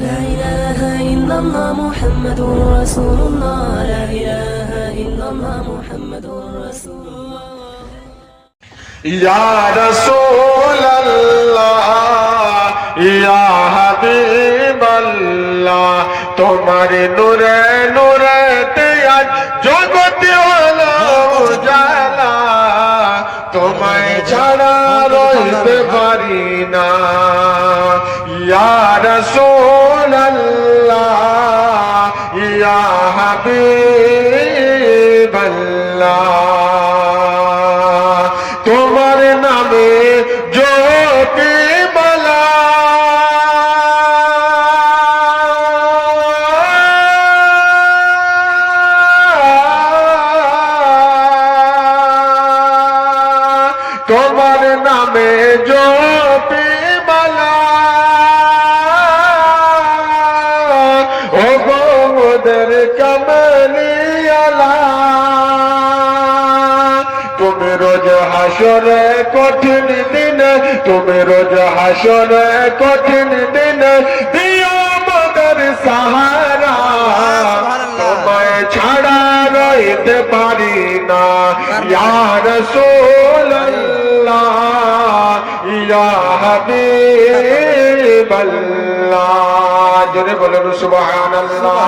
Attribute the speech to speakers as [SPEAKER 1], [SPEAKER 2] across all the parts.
[SPEAKER 1] لا إله إلا الله محمد رسول الله لا إله إلا الله محمد رسول الله
[SPEAKER 2] يا رسول الله يا حبيب الله তোমার নূরে নূরে আজ জগৎ হলো উজালা তোমায় ছাড়া রইতে পারি না ইয়া রাসূলুল্লাহ ইয়া হাবিবাল্লাহ তোমার নামে জ্যোতি মালা তোমার নামে জ্যোতি মালা ও গোদের কমলিয়ালা তুমি রোজ হাসরে কঠিন দিনে তুমি রোজ হাসরে কঠিন দিনে দিও মদের সাহারা তোমায় ছাড়া রইতে পারি না ইয়া রাসূলুল্লাহ ইয়া হাবিবাল্লাহ জোরে বলুন সুবহানাল্লাহ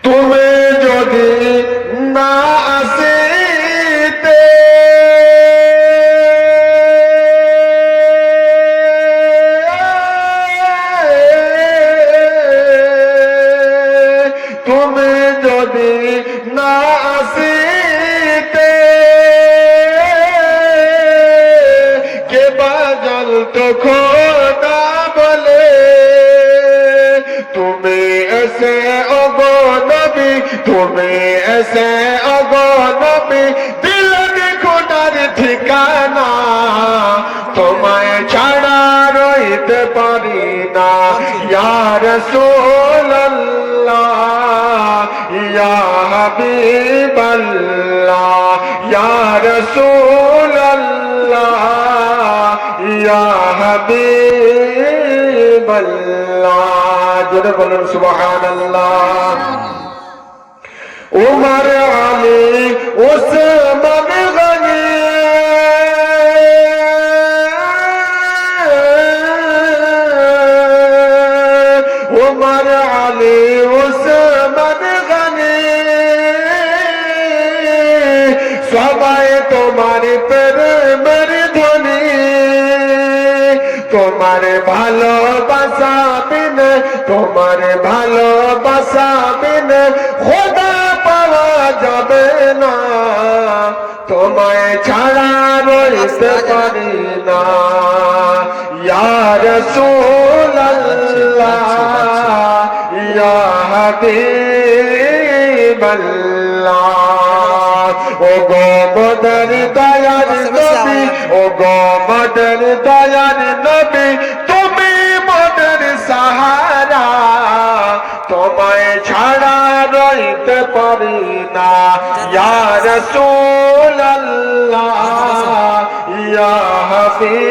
[SPEAKER 2] তুমি যদি না আসিতে তুমি যদি না আসিতে কে বাজাল তো খোদা বলে তুমি এসে ওগো নবী তুমি এসে ওগো নবী দিলের খোদার ঠিকানা তোমায় ছাড়া রইতে পারি না ইয়া রাসূলুল্লাহ ইয়া হাবিবাল্লাহ ইয়া রাসূলুল্লাহ ইয়া হাবিবাল্লাহ জোরে বলুন সুবহানাল্লাহ উমর আলী উসমান গনি উমর আলী উসমান গনি সবাই তোমার প্রেমের ধ্বনি তোমার ভালোবাসা বিনে তোমার ভালোবাসা বিনে খোদা পাওয়া যাবে না তোমায় ছাড়া রইতে পারি না ইয়া রাসূলুল্লাহ ইয়া হাবিবাল্লাহ ও গো বদর দয়ার নবী ও গো বদর দয়ার নবী তুমি বদর সাহারা তোমায় ছাড়া রইতে পারি না ইয়া রাসূলুল্লাহ ইয়া হাবিবাল্লাহ